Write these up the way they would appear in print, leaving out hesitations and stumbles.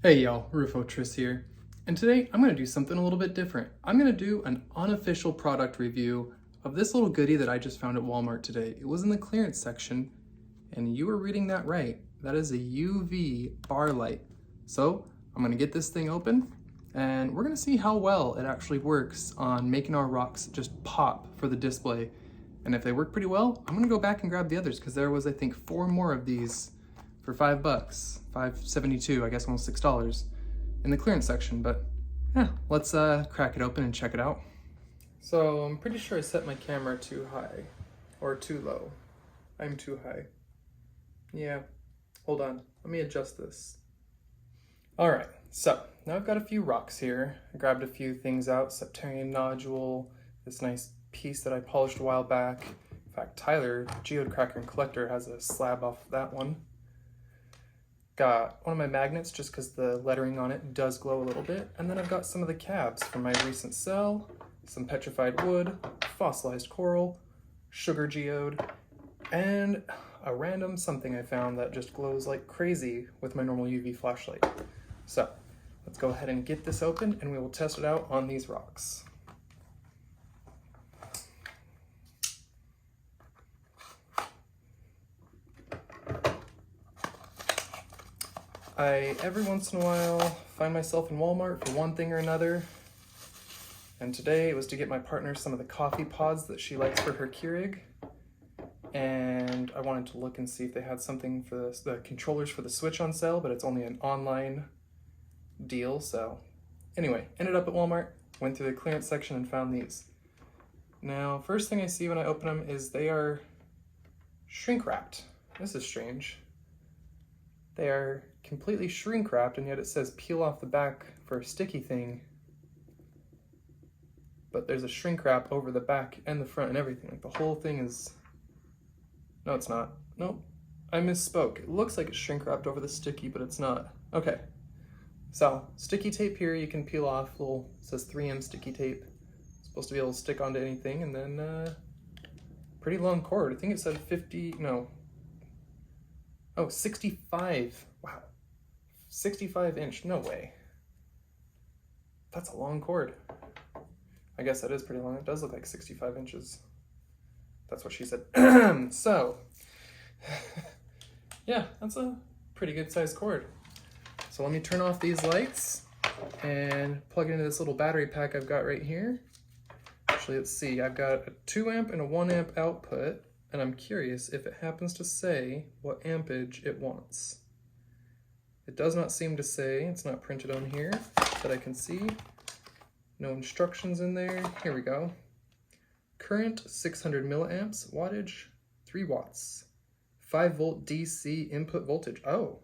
Hey y'all, Rufotris here, and today I'm going to do something a little bit different. I'm going to do an unofficial product review of this little goodie that I just found at Walmart today. It was in the clearance section, and you were reading that right. That is a UV bar light. So I'm going to get this thing open, and we're going to see how well it actually works on making our rocks just pop for the display. And if they work pretty well, I'm going to go back and grab the others, because there was, I think, 4 more of these for $5, $5.72, I guess almost $6 in the clearance section. But yeah, let's crack it open and check it out. So I'm pretty sure I set my camera too high or too low. I'm too high. Yeah, hold on, let me adjust this. All right, so now I've got a few rocks here. I grabbed a few things out, septarian nodule, this nice piece that I polished a while back. In fact, Tyler, Geode Cracker and Collector, has a slab off of that one. Got one of my magnets just because the lettering on it does glow a little bit. And then I've got some of the cabs from my recent sell, some petrified wood, fossilized coral, sugar geode, and a random something I found that just glows like crazy with my normal UV flashlight. So let's go ahead and get this open and we will test it out on these rocks. I, every once in a while, find myself in Walmart for one thing or another, and today it was to get my partner some of the coffee pods that she likes for her Keurig, and I wanted to look and see if they had something for the controllers for the Switch on sale, but it's only an online deal, so anyway, ended up at Walmart, went through the clearance section and found these. Now, first thing I see when I open them is they are shrink wrapped. This is strange. They are completely shrink wrapped, and yet it says peel off the back for a sticky thing. But there's a shrink wrap over the back and the front and everything. Like the whole thing is... No, it's not. Nope. I misspoke. It looks like it's shrink wrapped over the sticky, but it's not. Okay. So, sticky tape here you can peel off. Little, it says 3M sticky tape. It's supposed to be able to stick onto anything, and then pretty long cord. I think it said 50, no. Oh, 65. Wow. 65 inch. No way. That's a long cord. I guess that is pretty long. It does look like 65 inches. That's what she said. So, yeah, that's a pretty good sized cord. So let me turn off these lights and plug it into this little battery pack I've got right here. Actually, let's see. I've got a 2 amp and a 1 amp output. And I'm curious if it happens to say what ampage it wants. It does not seem to say, it's not printed on here that I can see. No instructions in there. Here we go. Current 600 milliamps, wattage 3 watts, 5 volt DC input voltage. Oh,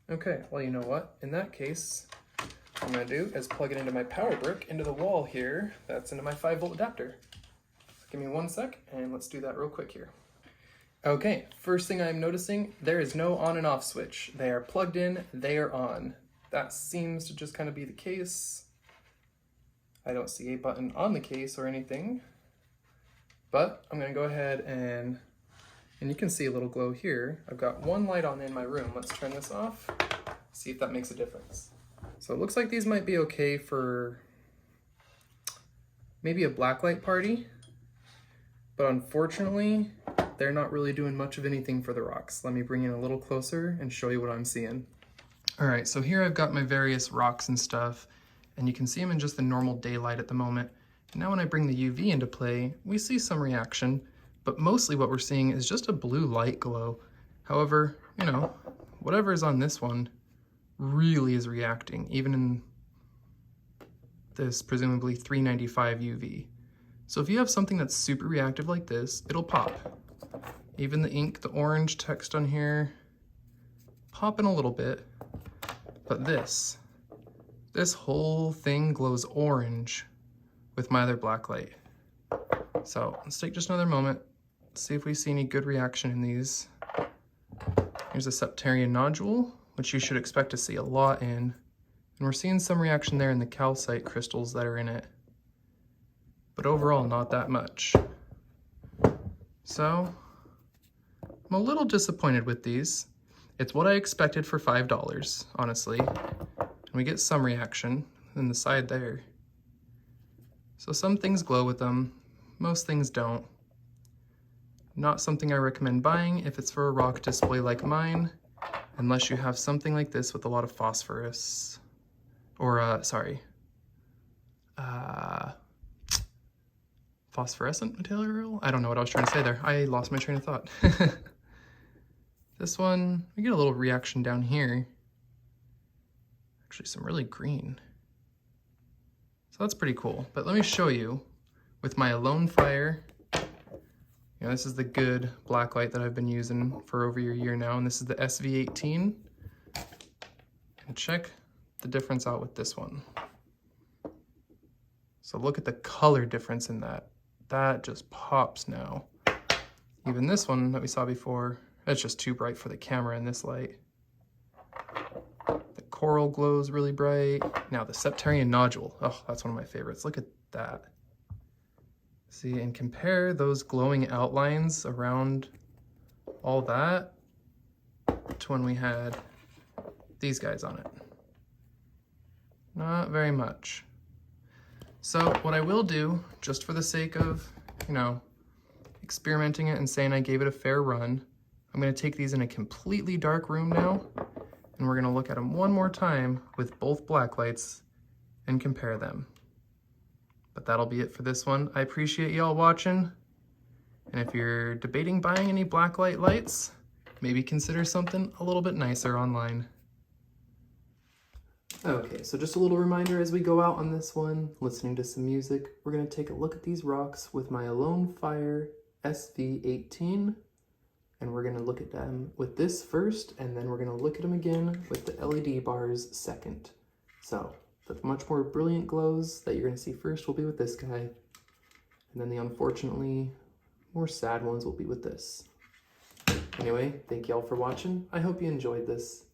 okay, well, you know what? In that case, what I'm gonna do is plug it into my power brick into the wall here. That's into my 5 volt adapter. Give me 1 sec, and let's do that real quick here. Okay, first thing I'm noticing, there is no on and off switch. They are plugged in, they are on. That seems to just kind of be the case. I don't see a button on the case or anything, but I'm gonna go ahead and you can see a little glow here. I've got 1 light on in my room. Let's turn this off, see if that makes a difference. So it looks like these might be okay for maybe a blacklight party. But unfortunately, they're not really doing much of anything for the rocks. Let me bring in a little closer and show you what I'm seeing. All right, so here I've got my various rocks and stuff, and you can see them in just the normal daylight at the moment. And now when I bring the UV into play, we see some reaction, but mostly what we're seeing is just a blue light glow. However, you know, whatever is on this one really is reacting, even in this presumably 395 UV. So if you have something that's super reactive like this, it'll pop. Even the ink, the orange text on here, popping a little bit. But this whole thing glows orange with my other blacklight. So let's take just another moment, see if we see any good reaction in these. Here's a septarian nodule, which you should expect to see a lot in. And we're seeing some reaction there in the calcite crystals that are in it. But overall, not that much. So I'm a little disappointed with these. It's what I expected for $5, honestly. And we get some reaction in the side there. So some things glow with them, most things don't. Not something I recommend buying if it's for a rock display like mine, unless you have something like this with a lot of phosphorus. Or, phosphorescent material? I don't know what I was trying to say there. I lost my train of thought. This one, we get a little reaction down here. Actually, some really green. So that's pretty cool. But let me show you with my Alone Fire. You know, this is the good Blacklight that I've been using for over a year now, and this is the SV18. And check the difference out with this one. So look at the color difference in that. That just pops now. Even this one that we saw before, that's just too bright for the camera in this light. The coral glows really bright. Now the Septarian nodule, oh, that's one of my favorites. Look at that. See, and compare those glowing outlines around all that to when we had these guys on it. Not very much. So what I will do, just for the sake of, you know, experimenting it and saying I gave it a fair run, I'm going to take these in a completely dark room now, and we're going to look at them one more time with both Blacklights and compare them. But that'll be it for this one. I appreciate y'all watching, and if you're debating buying any Blacklight lights, maybe consider something a little bit nicer online. Okay, so just a little reminder as we go out on this one, listening to some music, we're going to take a look at these rocks with my Alone Fire SV18, and we're going to look at them with this first, and then we're going to look at them again with the LED bars second. So the much more brilliant glows that you're going to see first will be with this guy, and then the unfortunately more sad ones will be with this. Anyway, thank y'all for watching. I hope you enjoyed this.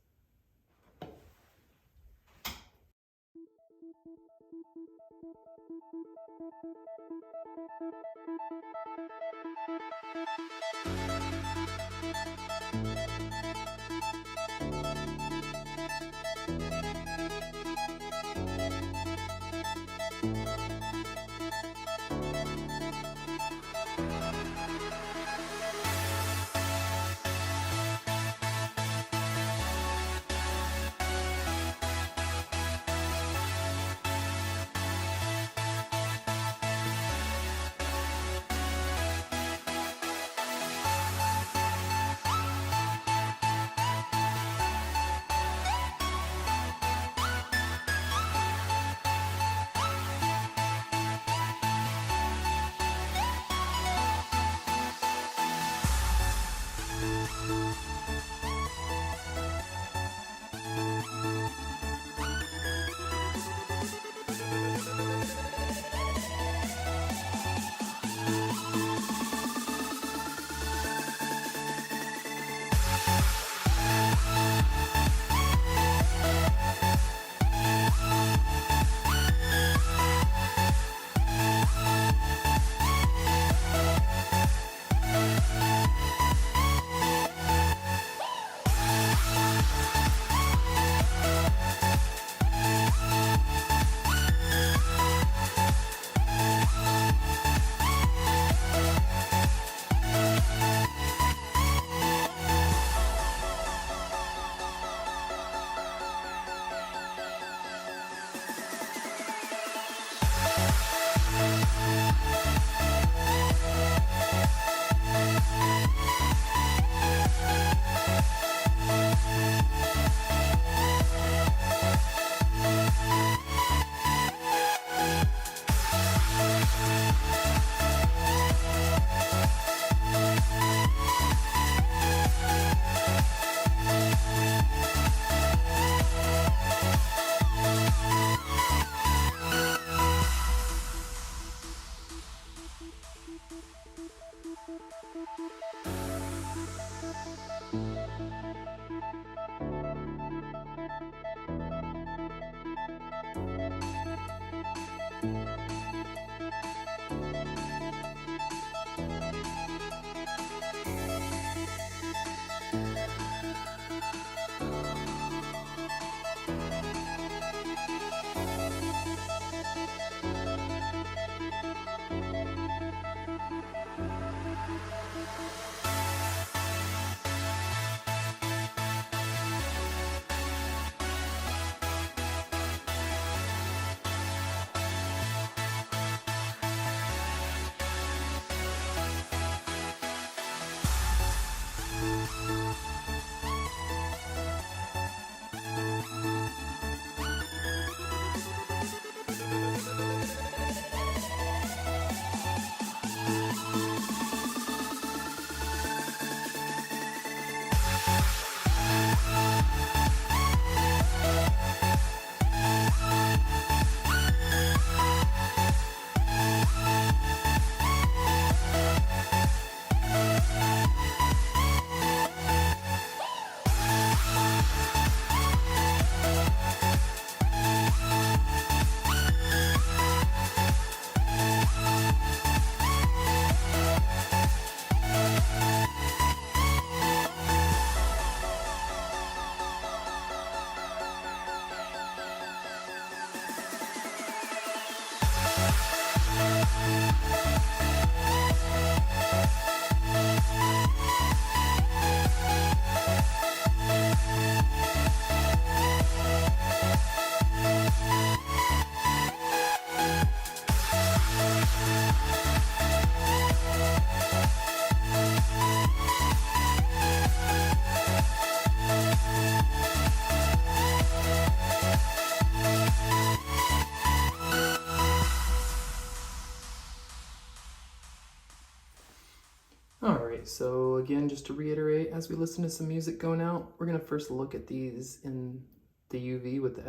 Alright, so again, just to reiterate, as we listen to some music going out, we're going to first look at these in the UV with the